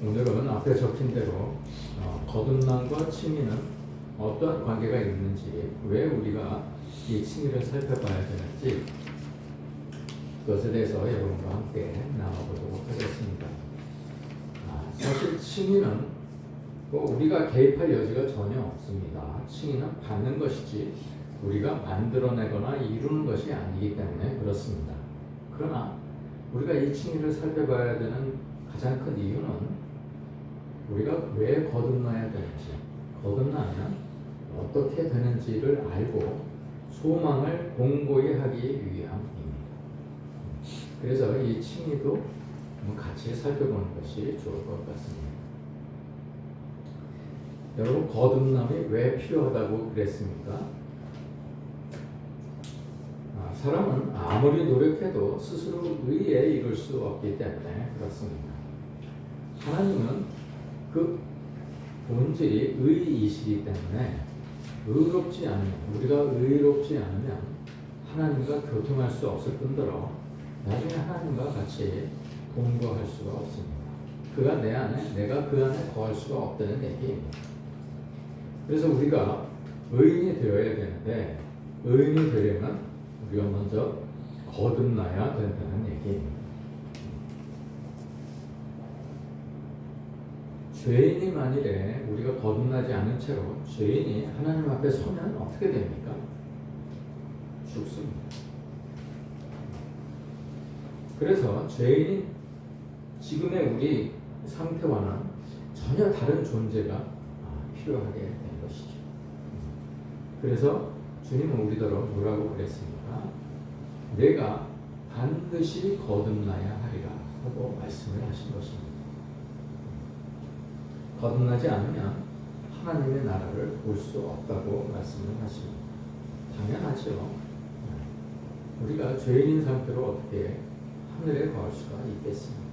오늘은 앞에 적힌 대로 거듭남과 칭의는 어떤 관계가 있는지, 왜 우리가 이 칭의를 살펴봐야 되는지, 그것에 대해서 여러분과 함께 나눠보도록 하겠습니다. 사실 칭의는 우리가 개입할 여지가 전혀 없습니다. 칭의는 받는 것이지 우리가 만들어내거나 이루는 것이 아니기 때문에 그렇습니다. 그러나 우리가 이 칭의를 살펴봐야 되는 가장 큰 이유는 우리가 왜 거듭나야 되는지, 거듭나면 어떻게 되는지를 알고 소망을 공고히 하기 위함입니다. 그래서 이 칭의도 같이 살펴보는 것이 좋을 것 같습니다. 여러분, 거듭남이 왜 필요하다고 그랬습니까? 사람은 아무리 노력해도 스스로 의에 이룰 수 없기 때문에 그렇습니다. 하나님은 그 본질이 의이시기 때문에 의롭지 않으면, 우리가 의롭지 않으면 하나님과 교통할 수 없을 뿐더러 나중에 하나님과 같이 동거할 수가 없습니다. 그가 내 안에, 내가 그 안에 거할 수가 없다는 얘기입니다. 그래서 우리가 의인이 되어야 되는데, 의인이 되려면 우리가 먼저 거듭나야 된다는 얘기입니다. 죄인이 만일에 우리가 거듭나지 않은 채로 죄인이 하나님 앞에 서면 어떻게 됩니까? 죽습니다. 그래서 죄인이 지금의 우리 상태와는 전혀 다른 존재가 필요하게 된 것이죠. 그래서 주님은 우리더러 뭐라고 그랬습니까? 내가 반드시 거듭나야 하리라 하고 말씀을 하신 것입니다. 거듭나지 않으면 하나님의 나라를 볼 수 없다고 말씀을 하십니다. 당연하죠. 우리가 죄인인 상태로 어떻게 하늘에 거할 수가 있겠습니까?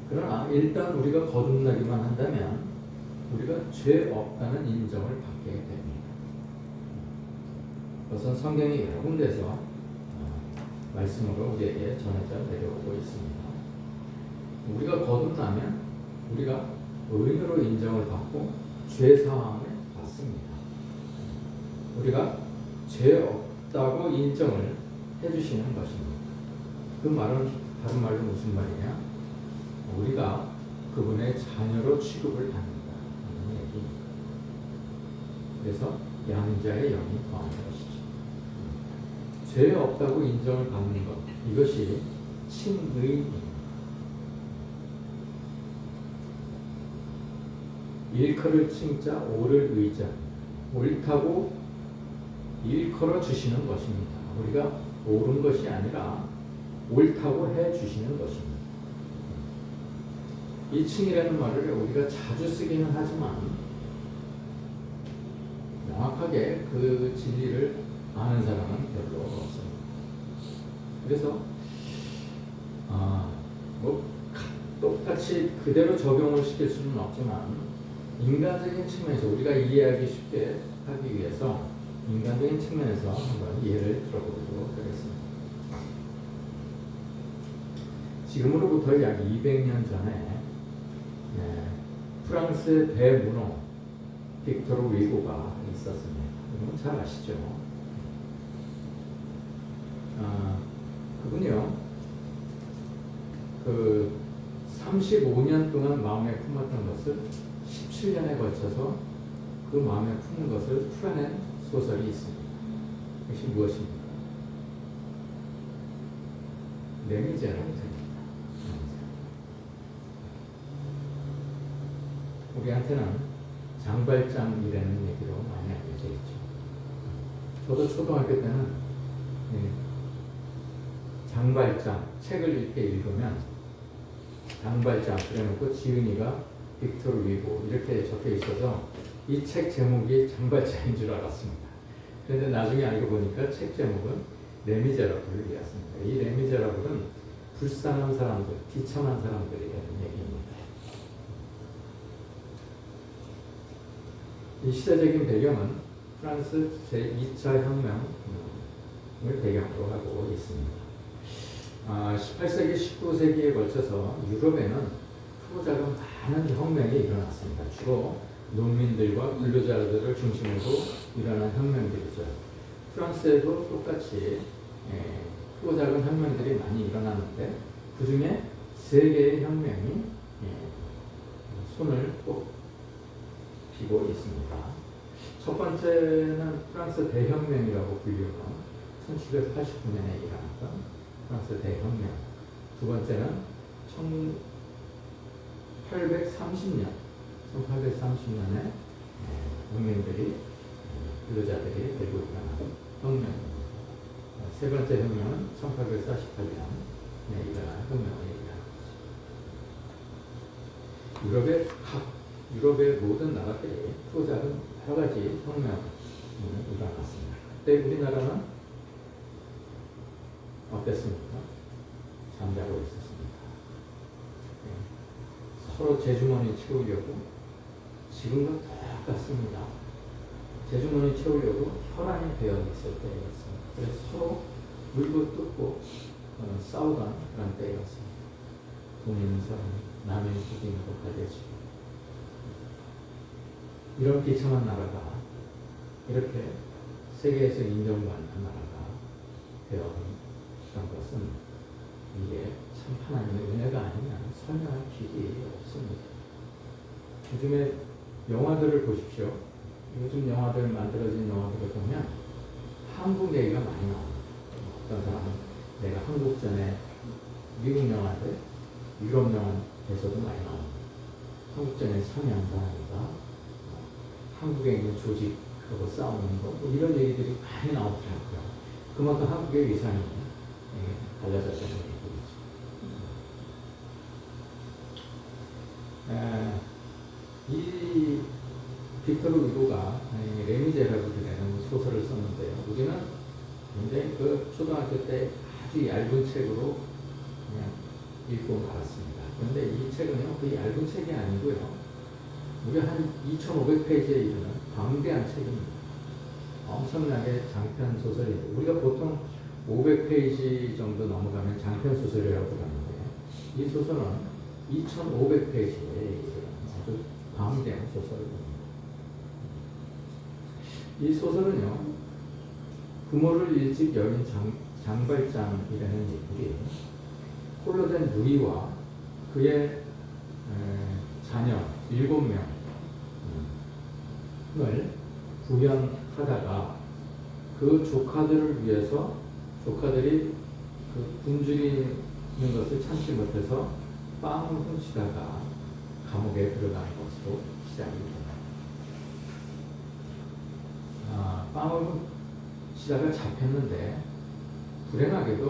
그러나 일단 우리가 거듭나기만 한다면 우리가 죄 없다는 인정을 받게 됩니다. 그것은 성경의 여러 군데서 말씀으로 우리에게 전해져 내려오고 있습니다. 우리가 거듭나면 우리가 의인으로 인정을 받고 죄 사함을 받습니다. 우리가 죄 없다고 인정을 해주시는 것입니다. 그 말은 다른 말로 무슨 말이냐? 우리가 그분의 자녀로 취급을 합니다. 이런 얘기입니다. 그래서 양자의 영이 더한 것이죠. 죄 없다고 인정을 받는 것, 이것이 칭의입니다. 일컬을 칭자, 옳을 의자, 옳다고 일컬어 주시는 것입니다. 우리가 옳은 것이 아니라 옳다고 해 주시는 것입니다. 이 칭이라는 말을 우리가 자주 쓰기는 하지만 명확하게 그 진리를 아는 사람은 별로 없습니다. 그래서 똑같이 그대로 적용을 시킬 수는 없지만 인간적인 측면에서 우리가 이해하기 쉽게 하기 위해서 인간적인 측면에서 한번 이해를 들어보도록 하겠습니다. 지금으로부터 약 200년 전에 프랑스의 대문호 빅토르 위고가 있었습니다. 여러분 잘 아시죠? 그분이요, 35년 동안 마음에 품었던 것을 17년에 걸쳐서 그 마음에 품는 것을 풀어낸 소설이 있습니다. 그것이 무엇입니까? 레미제라블입니다. 우리한테는 장발장이라는 얘기로 많이 알려져 있죠. 저도 초등학교 때는 장발장 책을 이렇게 읽으면 장발장 그래놓고 지은이가 빅토르 위고 이렇게 적혀 있어서 이 책 제목이 장발장인 줄 알았습니다. 그런데 나중에 알고 보니까 책 제목은 레미제라블이었습니다. 이 레미제라블은 불쌍한 사람들, 비참한 사람들이라는 얘기입니다. 이 시대적인 배경은 프랑스 제2차 혁명을 배경으로 하고 있습니다. 18세기, 19세기에 걸쳐서 유럽에는 크고 작은 많은 혁명이 일어났습니다. 주로 농민들과 근로자들을 중심으로 일어난 혁명들이죠. 프랑스에도 똑같이 크고 작은 혁명들이 많이 일어났는데 그 중에 세 개의 혁명이 손을 꼭 쥐고 있습니다. 첫 번째는 프랑스 대혁명이라고 불리는 1789년에 일어났던 프랑스 대혁명. 두 번째는 1830년에 농민들이 근로자들이 들고 일어난 혁명. 세 번째 혁명은 1848년에 일어난 혁명을 얘기하는 거죠. 유럽의 모든 나라들이 크고 작은 여러 가지 혁명이 일어났습니다. 그때 우리나라는 어땠습니까? 잠자고 있었습니다. 서로 제주머니 채우려고 지금과 똑같습니다. 제주머니 채우려고 혈안이 되어 있을 때였습니다. 그래서 서로 물고 뜯고 싸우던 그런 때였습니다. 돈 있는 사람이 남의 죽이는 것까지 해주고 이런 비참한 나라가 이렇게 세계에서 인정받는 나라가 되었던 것은 이게 참 하나님의 은혜가 아니면 설명할 길이 없습니다. 요즘에 영화들을 보십시오. 요즘 영화들 만들어진 영화들을 보면 한국 얘기가 많이 나옵니다. 어떤 사람은 내가 한국 전에 미국 영화들, 유럽 영화에서도 많이 나옵니다. 한국 전에 상향사입니다. 한국에 있는 조직하고 싸우는 거, 뭐 이런 얘기들이 많이 나오더라고요. 그만큼 한국의 위상이 달라졌다는 얘기죠. 이 빅토르 위고가 레미제라블이라는 소설을 썼는데요. 우리는 굉장히 그 초등학교 때 아주 얇은 책으로 그냥 읽고 말았습니다. 그런데 이 책은요, 그 얇은 책이 아니고요. 무려 한 2,500페이지에 이르는 방대한 책입니다. 엄청나게 장편 소설인데 우리가 보통 500페이지 정도 넘어가면 장편 소설이라고 하는데 이 소설은 2,500페이지에 이르는 아주 방대한 소설입니다. 이 소설은요, 부모를 일찍 여긴 장발장이라는 인물이 홀로 된 누이와 그의 자녀 7명을 구현하다가 그 조카들을 위해서 조카들이 그 굶주리는 것을 참지 못해서 빵을 훔치다가 감옥에 들어가는 것으로 시작이 됩니다. 빵을 훔치다가 잡혔는데 불행하게도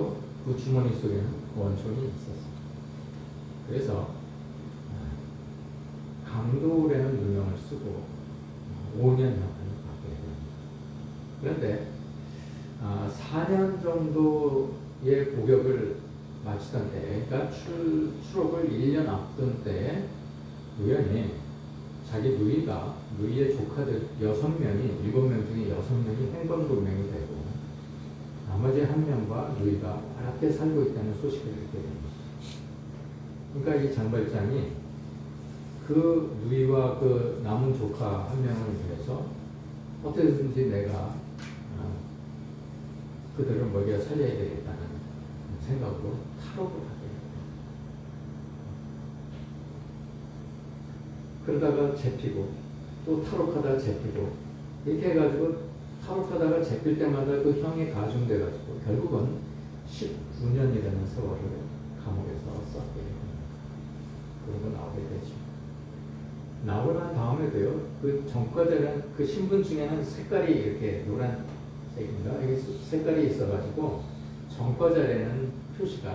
그 주머니 속에는 원총이 있었습니다. 그래서 강도라는 누명을 쓰고 5년형을 받게 됩니다. 그런데 4년 정도의 복역을 마치던 때, 그러니까 추록을 1년 앞둔 때에 우연히 자기 누이의 조카들 6명이 7명 중에 6명이 행방불명이 되고 나머지 1명과 누이가 어렵게 살고 있다는 소식을 듣게 됩니다. 그러니까 이 장발장이 그 누이와 그 남은 조카 1명을 위해서 어떻게든지 내가 그들을 먹여 살려야 되겠다는 생각으로 탈옥을 하게 됩니다. 그러다가 잡히고 또 탈옥하다가 잡히고 이렇게 해가지고 탈옥하다가 잡힐 때마다 그 형이 가중돼가지고 결국은 19년이라는 세월을 감옥에서 썼게 됩니다. 그러고 나오게 되죠. 나오고 난 다음에도요, 그 전과자는 그 신분증에는 색깔이 이렇게 노란색인가? 이게 색깔이 있어가지고 전과자에는 표시가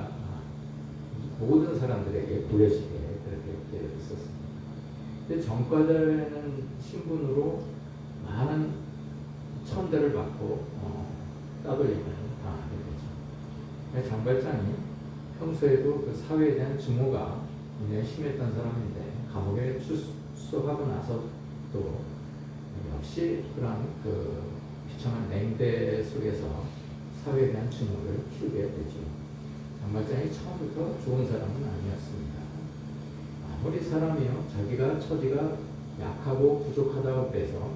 모든 사람들에게 보여지게 그렇게 되어 있었습니다. 근데 전과자에는 신분으로 많은 천대를 받고 따돌림을 당하게 되죠. 장발장이 평소에도 그 사회에 대한 증오가 굉장히 심했던 사람인데 감옥에 출소하고 나서 또 역시 그런 그 비참한 냉대 속에서 사회에 대한 증오를 키우게 되죠. 장발장이 처음부터 좋은 사람은 아니었습니다. 아무리 사람이요 자기가 처지가 약하고 부족하다고 해서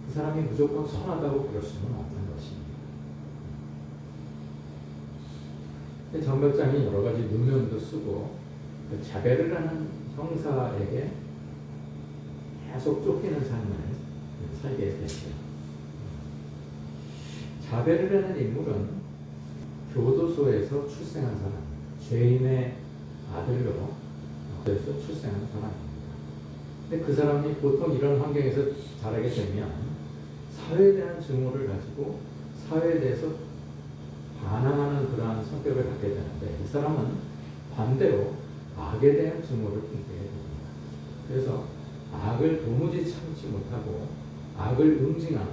그 사람이 무조건 선하다고 그럴 수는 없는 것입니다. 장발장이 여러 가지 누명도 쓰고 그 자베르라는 형사에게 계속 쫓기는 삶을 살게 됐죠. 자베르라는 인물은 교도소에서 출생한 사람, 죄인의 아들로 그래서 출생한 사람입니다. 근데 그 사람이 보통 이런 환경에서 자라게 되면 사회에 대한 증오를 가지고 사회에 대해서 반항하는 그러한 성격을 갖게 되는데 이 사람은 반대로 악에 대한 증오를 품게 됩니다. 그래서 악을 도무지 참지 못하고 악을 응징하는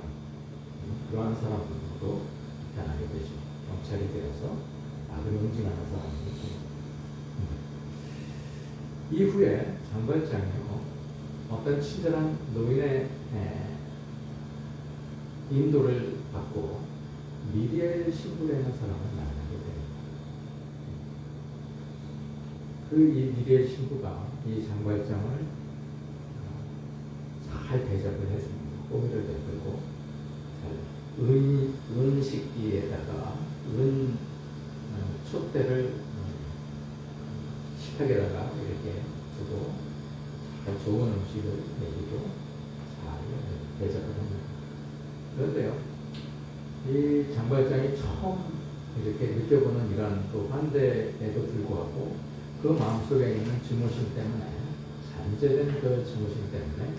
그러한 사람으로 변하게 되죠. 경찰이 되어서 악을 응징하는 사람이 됩니다. 이후에 장발장이요 어떤 친절한 노인의 인도를 받고 미리엘 신부라는 사람을 만나게 됩니다. 이 미리엘 신부가 이 장발장을 잘 대접을 해줍니다. 꼬미를 베풀고 은식기에다가 촛대를 식탁에다가 이렇게 두고 좋은 음식을 내기도 잘 대접을 합니다. 그런데요, 이 장발장이 처음 이렇게 느껴보는 이런 그 환대에도 불구하고 그 마음속에 있는 증오심 때문에 잠재된 그 증오심 때문에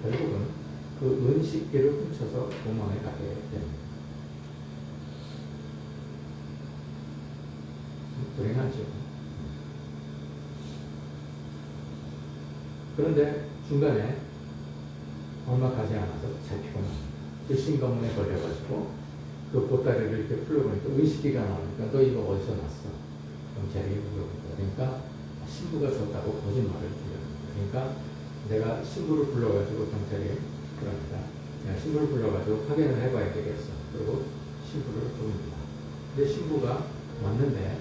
결국은 그 은식기를 훔쳐서 도망을 가게 됩니다. 불행하죠. 그런데 중간에 얼마 가지 않아서 잡히고 납니다. 그 신검문에 걸려가지고 그 보따리를 이렇게 풀려보니까 은식기가 나오니까 너 이거 어디서 났어? 경찰이 물어봅니다. 그러니까 신부가 줬다고 거짓말을 들려줍니다. 그러니까 내가 신부를 불러가지고 경찰이 그럽니다. 내가 신부를 불러가지고 확인을 해봐야 되겠어. 그리고 신부를 부릅니다. 근데 신부가 왔는데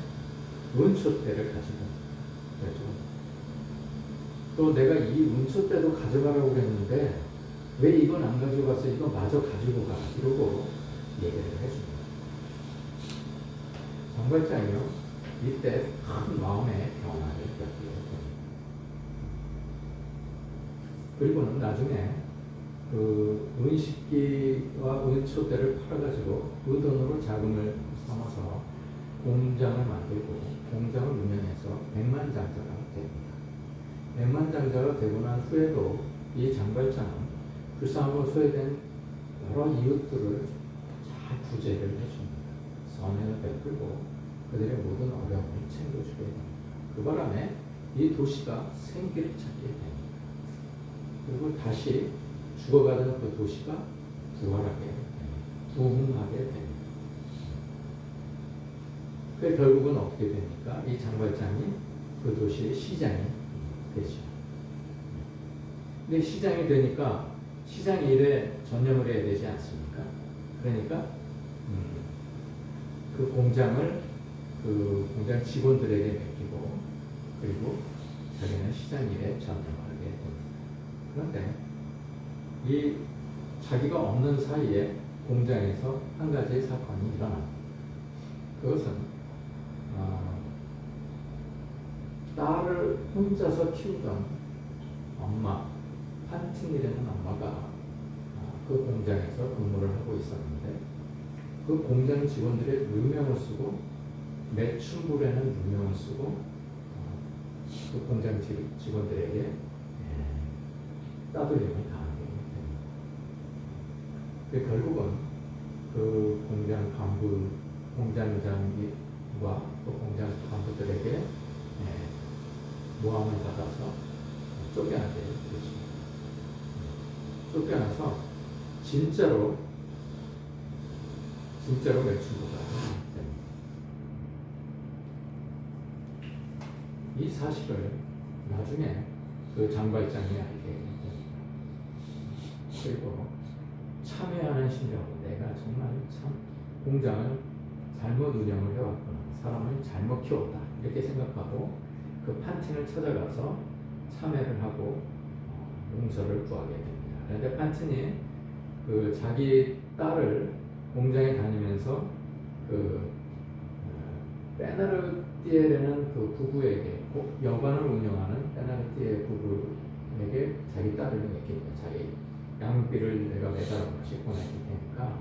은촛대를 가지고 그랬죠. 또 내가 이 은촛대도 가져가라고 그랬는데 왜 이건 안 가지고 갔어? 이거 마저 가지고 가. 이러고 얘기를 해줍니다. 장발장이요 이때 큰 마음의 변화를 겪게 됩니다. 그리고는 나중에 그 은식기와 은촛대를 팔아가지고 그 돈으로 자금을 삼아서 공장을 만들고 공장을 운영해서 백만장자가 됩니다. 백만장자가 되고 난 후에도 이 장발장은 불쌍함으로 소외된 여러 이웃들을 잘 구제를 해줍니다. 선행을 베풀고 그들의 모든 어려움을 챙겨주게 됩니다. 그 바람에 이 도시가 생기를 찾게 됩니다. 그리고 다시 죽어가던 그 도시가 부활하게 됩니다. 부흥하게 됩니다. 그 결국은 어떻게 됩니까? 이 장발장이 그 도시의 시장이 되죠. 근데 시장이 되니까 시장 일에 전념을 해야 되지 않습니까? 그러니까 그 공장을 그 공장 직원들에게 맡기고 그리고 자기는 시장 일에 전념하게 됩니다. 그런데 이 자기가 없는 사이에 공장에서 한 가지의 사건이 일어납니다. 그것은 딸을 혼자서 키우던 엄마, 판팅이라는 엄마가 그 공장에서 근무를 하고 있었는데 그 공장 직원들의 누명을 쓰고 매춘부라는 누명을 쓰고 그 공장 직원들에게 따돌림을 당하게 됩니다. 그 결국은 그 공장 간부, 공장장과 그 공장 간부들에게 모함을 받아서 쫓겨나게 되죠. 쫓겨나서 진짜로 매춘부가 됩니다. 이 사실을 나중에 그 장발장이 알게 됩니다. 그리고 참회하는 심정으로 내가 정말 참 공장을 잘못 운영을 해왔구나. 사람을 잘못 키웠다. 이렇게 생각하고 그 판팅을 찾아가서 참회를 하고 용서를 구하게 됩니다. 그런데 판틴이 그 자기 딸을 공장에 다니면서 그 베나르띠에라는 그 부부에게 여관을 운영하는 베나르띠에 부부에게 자기 딸을 맡깁니다. 자기 양육비를 내가 매달 없이 보내줄 테니까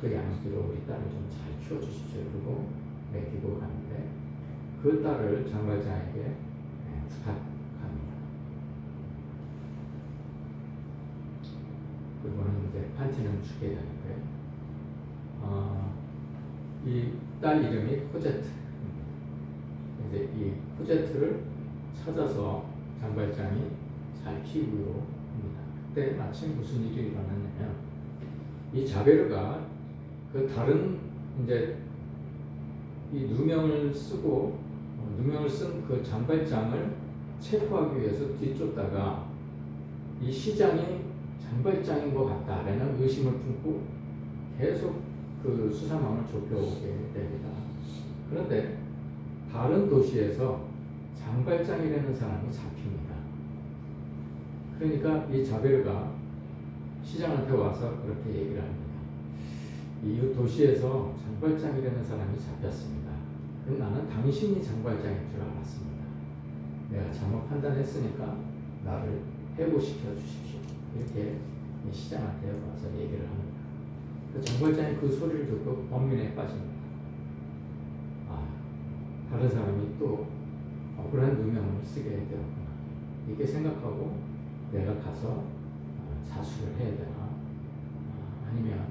그 양육비로 우리 딸을 좀 잘 키워주십시오. 그리고 맡기고 가는데 그 딸을 장발장에게 부탁합니다. 그리고는 이제 판틴은 죽게 되는데 이 딸 이름이 코제트. 이제 이 코제트를 찾아서 장발장이 잘 키우기로 합니다. 그때 마침 무슨 일이 일어났냐면 이 자베르가 그 다른 이제 이 누명을 쓰고 누명을 쓴 그 장발장을 체포하기 위해서 뒤쫓다가 이 시장이 장발장인 것 같다라는 의심을 품고 계속 그 수사망을 좁혀오게 됩니다. 그런데 다른 도시에서 장발장이라는 사람이 잡힙니다. 그러니까 이 자베르가 시장한테 와서 그렇게 얘기를 합니다. 이 도시에서 장발장이라는 사람이 잡혔습니다. 나는 당신이 장발장인 줄 알았습니다. 내가 잘못 판단했으니까 나를 해고시켜 주십시오. 이렇게 이 시장한테 와서 얘기를 합니다. 장발장이 그 소리를 듣고 번민에 빠집니다. 다른 사람이 또 억울한 누명을 쓰게 되었구나. 이렇게 생각하고 내가 가서 자수를 해야 되나? 아니면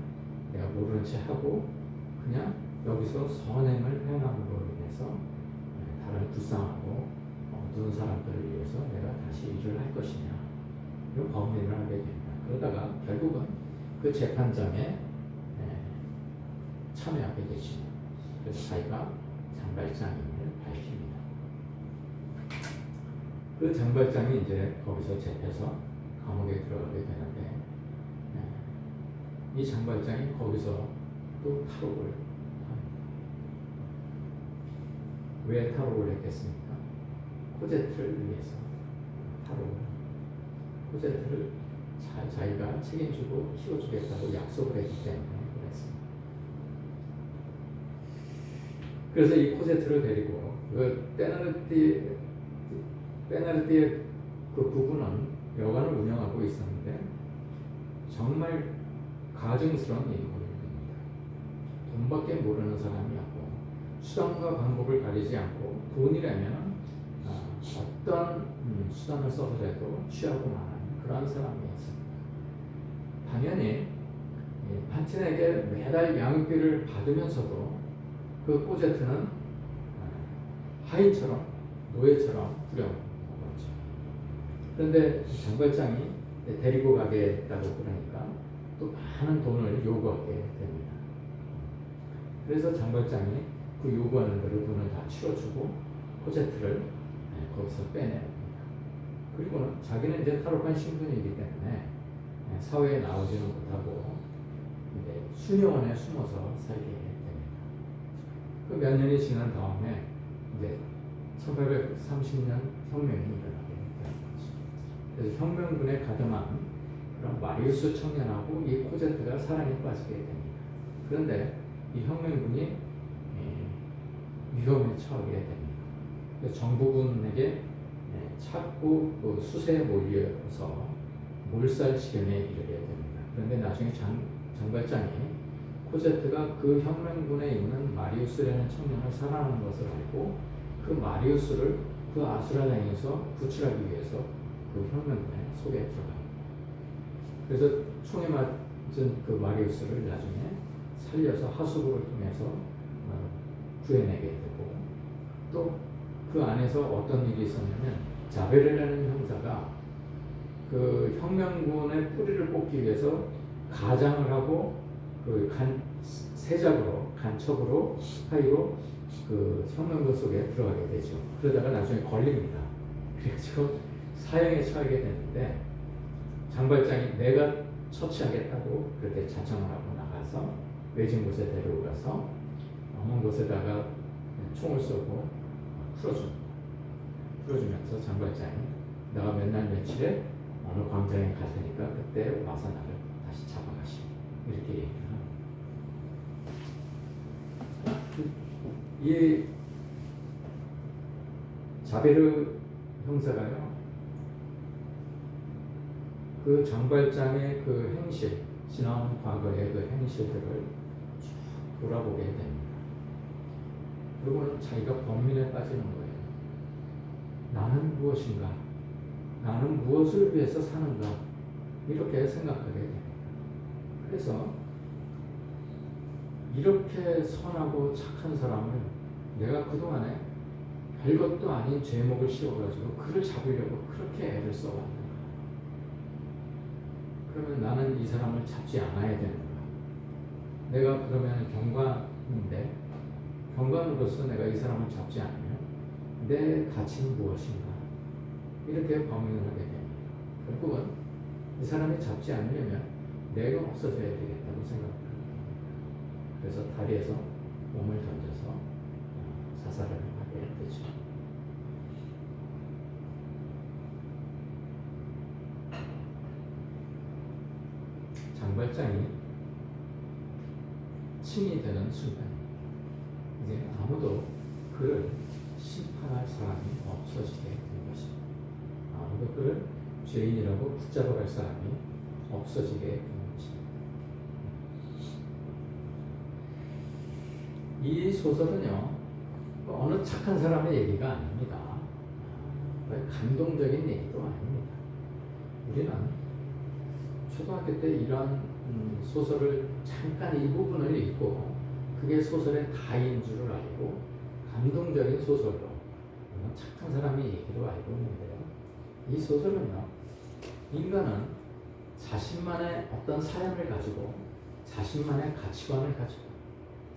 내가 모르는 채 하고 그냥 여기서 선행을 행함으로 인해서 다른 불쌍하고 어두운 사람들을 위해서 내가 다시 일을 할 것이냐? 이런 고민을 하게 됩니다. 그러다가 결국은 그 재판장에 참여하게 되죠. 그래서 자기가 장발장임을 밝힙니다. 그 장발장이 이제 거기서 잡혀서 감옥에 들어가게 되는데 이 장발장이 거기서 또 탈옥을 합니다. 왜 탈옥을 했겠습니까? 코제트를 위해서 탈옥을 합니다. 코제트를 잘 자기가 책임지고 키워주겠다고 약속을 했기 때문에 그랬습니다. 그래서 이 코제트를 데리고 그 베나르띠의 그 부부는 여관을 운영하고 있었는데 정말 가증스러운 인물입니다. 돈밖에 모르는 사람이었고 수단과 방법을 가리지 않고 돈이라면 어떤 수단을 써서라도 취하고 마는 그런 사람이었습니다. 당연히 판틴에게 매달 양육비를 받으면서도 그 코제트는 하인처럼 노예처럼 부려먹었죠. 그런데 장발장이 데리고 가겠다고 그러니까 또 많은 돈을 요구하게 됩니다. 그래서 장발장이 그 요구하는 대로 돈을 다 치러주고 코제트를 거기서 빼냅니다. 그리고는 자기는 이제 탈옥한 신분이기 때문에 사회에 나오지는 못하고 이제 수녀원에 숨어서 살게 됩니다. 그 몇 년이 지난 다음에 이제 1830년 혁명이 일어나게 되는 거죠. 그래서 혁명군에 가담한 그런 마리우스 청년하고 이 코제트가 사랑에 빠지게 됩니다. 그런데 이 혁명군이 위험에 처하게 됩니다. 그래서 정부군에게 찾고 그 수세에 몰려서 몰살 지경에 이르게 됩니다. 그런데 나중에 장발장이 코제트가 그 혁명군에 있는 마리우스라는 청년을 사랑하는 것을 알고 그 마리우스를 그 아수라장에서 구출하기 위해서 그 혁명군에 속에 들어갑니다. 그래서 총에 맞은 그 마리우스를 나중에 살려서 하수구를 통해서 구해내게 되고 또 그 안에서 어떤 일이 있었냐면 자베르라는 형사가 그 혁명군의 뿌리를 뽑기 위해서 가장을 하고 그 세작으로 간첩으로 스파이로 그 혁명군 속에 들어가게 되죠. 그러다가 나중에 걸립니다. 그래서 사형에 처하게 되는데 장발장이 내가 처치하겠다고 그렇게 자청을 하고 나가서 외진 곳에 데려가서 먼 곳에다가 총을 쏘고 풀어주면서 장발장이 내가 몇 날 며칠에 어느 광장에 갈 테니까 그때 와서 나를 다시 잡아가시오. 이렇게 얘기를 합니다. 이 자베르 형사가요, 그 장발장의 그 행실, 지난 과거의 그 행실들을 쭉 돌아보게 됩니다. 그리고는 자기가 범민에 빠지는 거예요. 나는 무엇인가? 나는 무엇을 위해서 사는가? 이렇게 생각하게 됩니다. 그래서 이렇게 선하고 착한 사람을 내가 그동안에 별것도 아닌 죄목을 씌워가지고 그를 잡으려고 그렇게 애를 써왔는가? 그러면 나는 이 사람을 잡지 않아야 되는가? 내가 그러면 경관인데 경관으로서 내가 이 사람을 잡지 않으면 내 가치는 무엇인가? 이렇게 고민을 하게 됩니다. 결국은 이 사람이 잡지 않으려면 내가 없어져야 되겠다고 생각합니다. 그래서 다리에서 몸을 던져서 자살을 하게 되죠. 장발장이 칭이 되는 순간 이제 아무도 그를 심판할 사람이 없어지게 된 것입니다. 아무도 그를 죄인이라고 붙잡아갈 사람이 없어지게 된 것입니다. 이 소설은요, 어느 착한 사람의 얘기가 아닙니다. 감동적인 얘기도 아닙니다. 우리는 초등학교 때 이런 소설을 잠깐 일부분을 읽고 그게 소설의 다인 줄을 알고 감동적인 소설로 착한 사람의 얘기로 알고 있는데요. 이 소설은요, 인간은 자신만의 어떤 사연을 가지고 자신만의 가치관을 가지고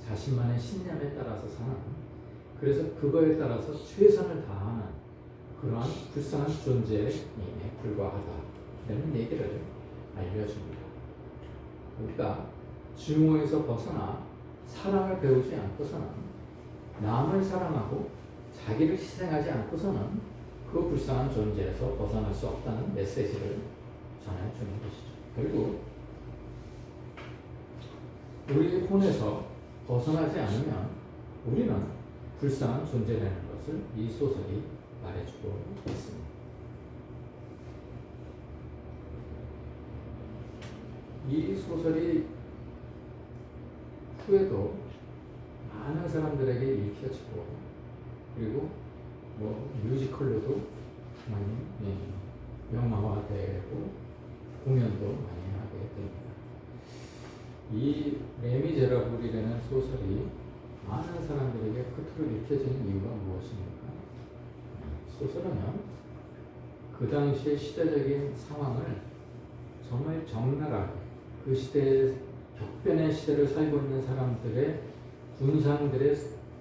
자신만의 신념에 따라서 사는, 그래서 그거에 따라서 최선을 다하는 그러한 불쌍한 존재에 불과하다라는 얘기를 알려줍니다. 우리가 증오에서 벗어나 사랑을 배우지 않고서는, 남을 사랑하고 자기를 희생하지 않고서는 그 불쌍한 존재에서 벗어날 수 없다는 메시지를 전해주는 것이죠. 결국 우리 혼에서 벗어나지 않으면 우리는 불쌍한 존재라는 것을 이 소설이 말해주고 있습니다. 이 소설이 후에도 많은 사람들에게 읽혀지고, 그리고 뮤지컬로도 많이 영화화되고 공연도 많이 하게 됩니다. 이 레미제라블이라는 소설이 많은 사람들에게 그토록 읽혀지는 이유가 무엇입니까? 소설은요, 그 당시의 시대적인 상황을 정말 적나라하게, 그 시대의 격변의 시대를 살고 있는 사람들의 군상들의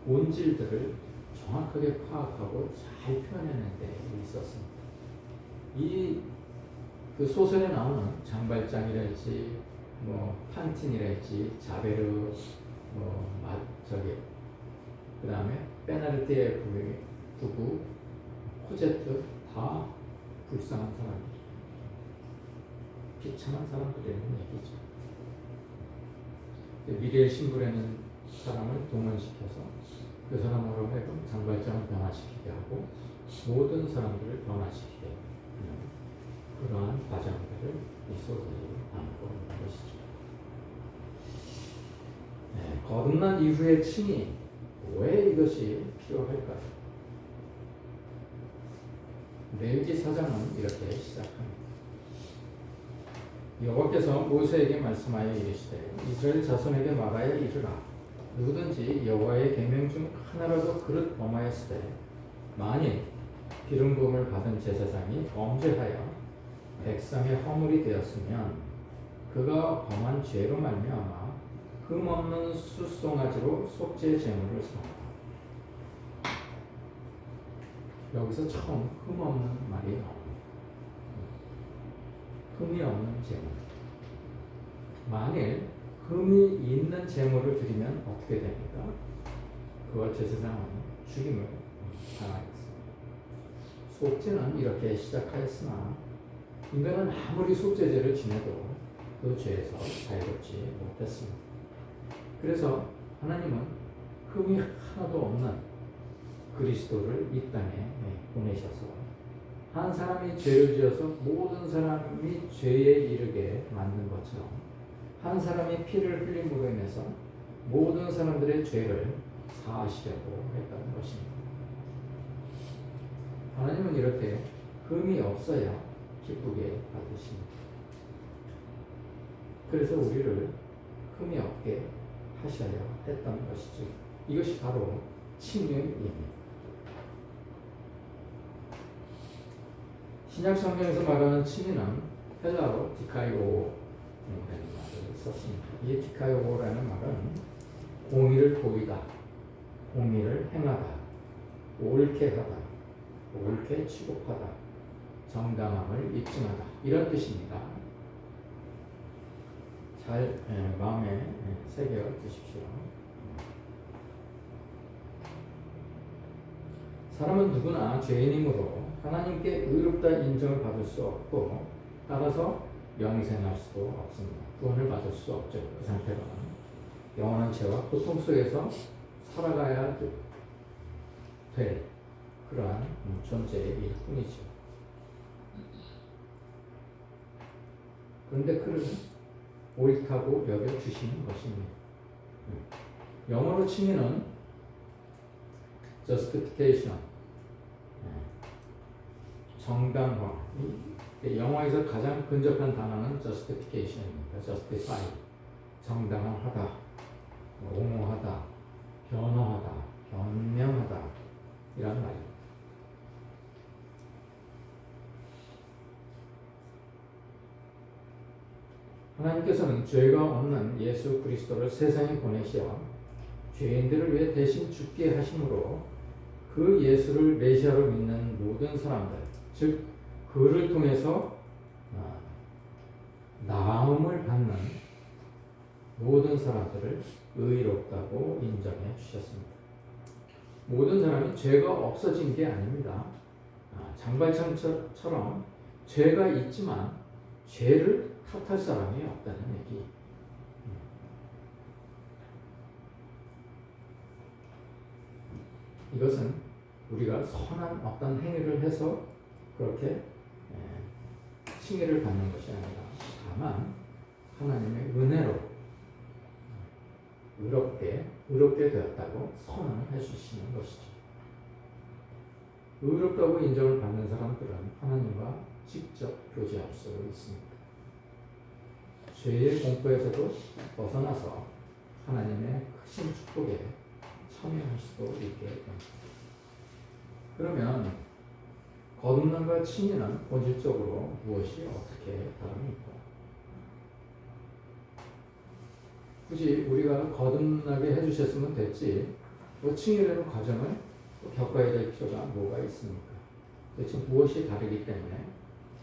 본질들을 정확하게 파악하고 잘 표현해낸 데 있었습니다. 그 소설에 나오는 장발장이랄지 판틴이랄지 자베르 그 다음에 베나르트의 부부 코제트, 다 불쌍한 사람들, 비참한 사람들이라는 얘기죠. 미리엘 신부라는 사람을 동원시켜서 그 사람으로 하여금 장발장을 변화시키게 하고 모든 사람들을 변화시키게 하는 그러한 과정들을 이 소설이 담고 있는 것이죠. 거듭난 이후의 칭이 왜 이것이 필요할까요? 레위기 4장은 이렇게 시작합니다. 여호와께서 모세에게 말씀하여 이르시되 이스라엘 자손에게 말하여 이르라. 누구든지 여호와의 계명 중 하나라도 그릇 범하였으되 만일 기름 부음을 받은 제사장이 범죄하여 백성의 허물이 되었으면 그가 범한 죄로 말미암아 흠없는 숫송아지로 속죄 제물을 삼았다. 여기서 처음 흠없는 말이 나옵니다. 흠이 없는 제물. 만일 흠이 있는 제물을 드리면 어떻게 됩니까? 그걸 제사장은 죽임을 당하겠습니다. 속죄는 이렇게 시작하였으나 인간은 아무리 속죄제를 지내도 그 죄에서 자유롭지 못했습니다. 그래서 하나님은 흠이 하나도 없는 그리스도를 이 땅에 보내셔서 한 사람이 죄를 지어서 모든 사람이 죄에 이르게 만든 것처럼 한 사람이 피를 흘림으로 인해서 모든 사람들의 죄를 사하시려고 했다는 것입니다. 하나님은 이렇게 흠이 없어야 기쁘게 받으십니다. 그래서 우리를 흠이 없게 하셔야 했던 것이죠. 이것이 바로 칭의입니다. 신약 성경에서 말하는 칭의는 헬라어 디카이오라는 말을 썼습니다. 이 디카이오라는 말은 공의를 보이다, 공의를 행하다, 옳게 하다, 옳게 취급하다, 정당함을 입증하다 이런 뜻입니다. 잘 마음에 새겨 두십시오. 사람은 누구나 죄인이므로 하나님께 의롭다 인정을 받을 수 없고 따라서 영생할 수도 없습니다. 구원을 받을 수 없죠. 그 상태로는 영원한 죄와 고통 속에서 살아가야 될 그러한 존재일 뿐이죠. 그런데 그를 옳다고 여겨주시는 것입니다. 영어로 칭의는 justification, 정당화. 영어에서 가장 근접한 단어는 justification입니다. justify, 정당화하다, 옹호하다, 변호하다, 변명하다 이란 말입니다. 하나님께서는 죄가 없는 예수 그리스도를 세상에 보내시어 죄인들을 위해 대신 죽게 하심으로 그 예수를 메시아로 믿는 모든 사람들, 즉 그를 통해서 나음을 받는 모든 사람들을 의롭다고 인정해 주셨습니다. 모든 사람이 죄가 없어진 게 아닙니다. 장발장처럼 죄가 있지만 죄를 탓할 사람이 없다는 얘기. 이것은 우리가 선한 어떤 행위를 해서 그렇게 칭의를 받는 것이 아니라 다만 하나님의 은혜로 의롭게 되었다고 선언을 해주시는 것이죠. 의롭다고 인정을 받는 사람들은 하나님과 직접 교제할 수 있습니다. 죄의 공포에서도 벗어나서 하나님의 크신 축복에 참여할 수도 있게 됩니다. 그러면 거듭남과 칭의는 본질적으로 무엇이 어떻게 다릅니까? 굳이 우리가 거듭나게 해주셨으면 됐지 뭐 칭의라는 과정을 겪어야 될 필요가 뭐가 있습니까? 대체 무엇이 다르기 때문에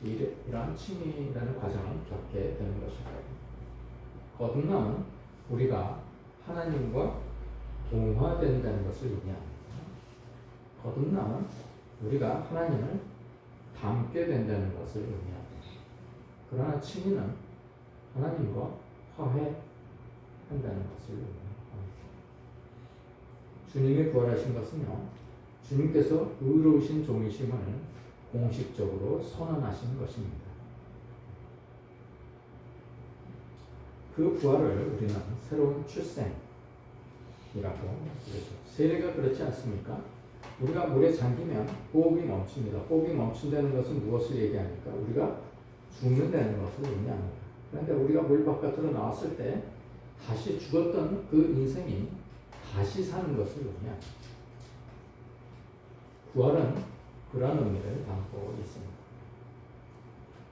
이러한 칭의라는 과정을 겪게 되는 것일까요? 거듭남은 우리가 하나님과 동화된다는 것을 의미합니다. 거듭남은 우리가 하나님을 닮게 된다는 것을 의미합니다. 그러나 칭의는 하나님과 화해한다는 것을 의미합니다. 주님이 부활하신 것은요, 주님께서 의로우신 종이심을 공식적으로 선언하신 것입니다. 그 부활을 우리는 새로운 출생이라고 부르죠. 세례가 그렇지 않습니까? 우리가 물에 잠기면 호흡이 멈춥니다. 호흡이 멈춘다는 것은 무엇을 얘기합니까? 우리가 죽는다는 것을 의미합니다. 그런데 우리가 물 바깥으로 나왔을 때 다시 죽었던 그 인생이 다시 사는 것을 의미합니다. 부활은 그런 의미를 담고 있습니다.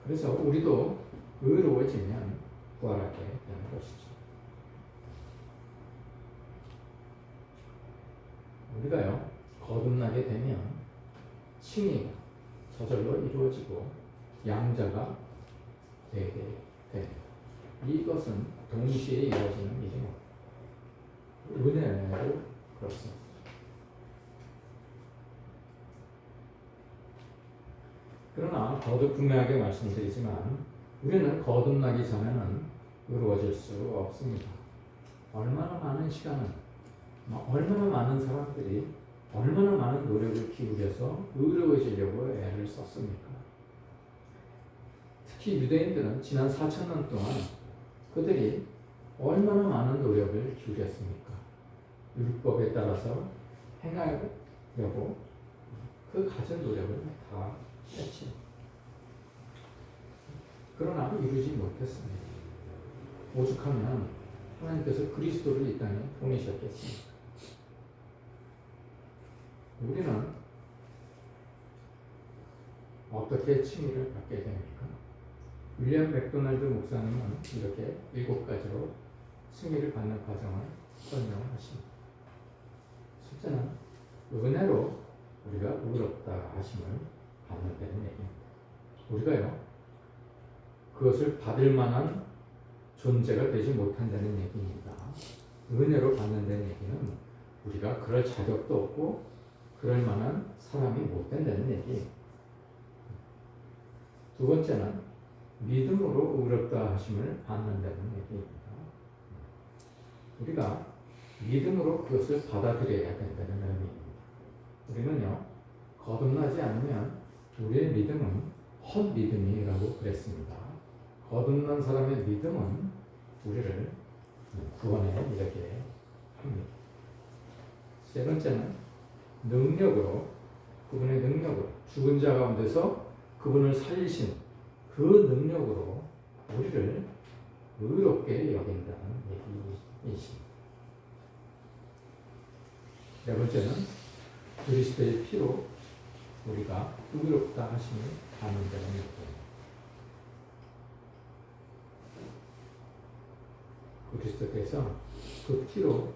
그래서 우리도 의로워지면 부활하게 되는 것이죠. 우리가요, 거듭나게 되면 칭의가 저절로 이루어지고 양자가 되게 됩니다. 이것은 동시에 이루어지는 일입니다. 은혜로 그렇습니다. 그러나 더욱 분명하게 말씀드리지만 우리는 거듭나기 전에는 의로워질 수 없습니다. 얼마나 많은 시간을, 얼마나 많은 사람들이 얼마나 많은 노력을 기울여서 의로워지려고 애를 썼습니까? 특히 유대인들은 지난 4,000년 동안 그들이 얼마나 많은 노력을 기울였습니까? 율법에 따라서 행하려고 그 가진 노력을 다 했지. 그러나 이루지 못했습니다. 오죽하면 하나님께서 그리스도를 이 땅에 보내셨겠습니까? 우리는 어떻게 칭의를 받게 됩니까? 윌리엄 맥도날드 목사님은 이렇게 7가지로 칭의를 받는 과정을 설명하십니다. 첫째는 은혜로 우리가 의롭다 하심을 받는다는 얘기입니다. 우리가요 그것을 받을 만한 존재가 되지 못한다는 얘기입니다. 은혜로 받는다는 얘기는 우리가 그럴 자격도 없고 그럴 만한 사람이 못 된다는 얘기. 두 번째는 믿음으로 의롭다 하심을 받는다는 얘기입니다. 우리가 믿음으로 그것을 받아들여야 된다는 의미입니다. 우리는요 거듭나지 않으면 우리의 믿음은 헛믿음이라고 그랬습니다. 거듭난 사람의 믿음은 우리를 구원에 이르게 합니다. 세 번째는 능력으로, 그분의 능력으로, 죽은 자 가운데서 그분을 살리신 그 능력으로 우리를 의롭게 여긴다는 얘기이십니다. 네 번째는 그리스도의 피로 우리가 의롭다 하심을 받는다는 얘기입니다. 그리스도께서 그 피로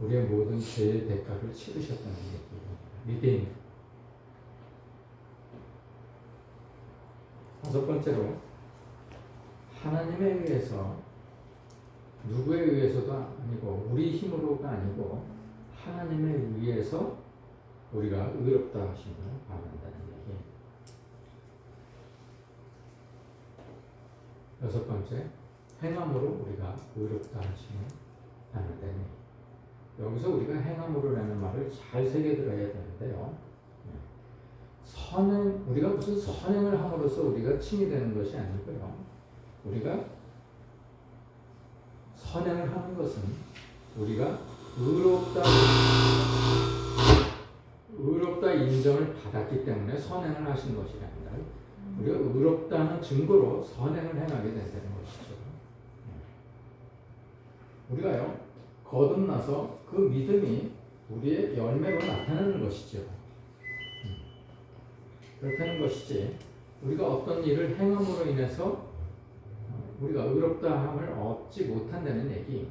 우리의 모든 죄의 대가를 치르셨다는 얘기입니다. 믿음입니다. 다섯 번째로 하나님에 의해서, 누구에 의해서도 아니고 우리 힘으로가 아니고 하나님에 의해서 우리가 의롭다 하심을 받는다는 얘기입니다. 여섯 번째, 행함으로 우리가 의롭다 하심을 받는다는 얘기. 여기서 우리가 행함으로라는 말을 잘 새겨들어야 되는데요. 우리가 무슨 선행을 함으로써 우리가 칭이 되는 것이 아니고요. 우리가 선행을 하는 것은 우리가 의롭다 인정을 받았기 때문에 선행을 하신 것이랍니다. 우리가 의롭다는 증거로 선행을 행하게 된다는 것이죠. 우리가요 거듭나서 그 믿음이 우리의 열매로 나타나는 것이죠. 그렇다는 것이지 우리가 어떤 일을 행함으로 인해서 우리가 의롭다함을 얻지 못한다는 얘기,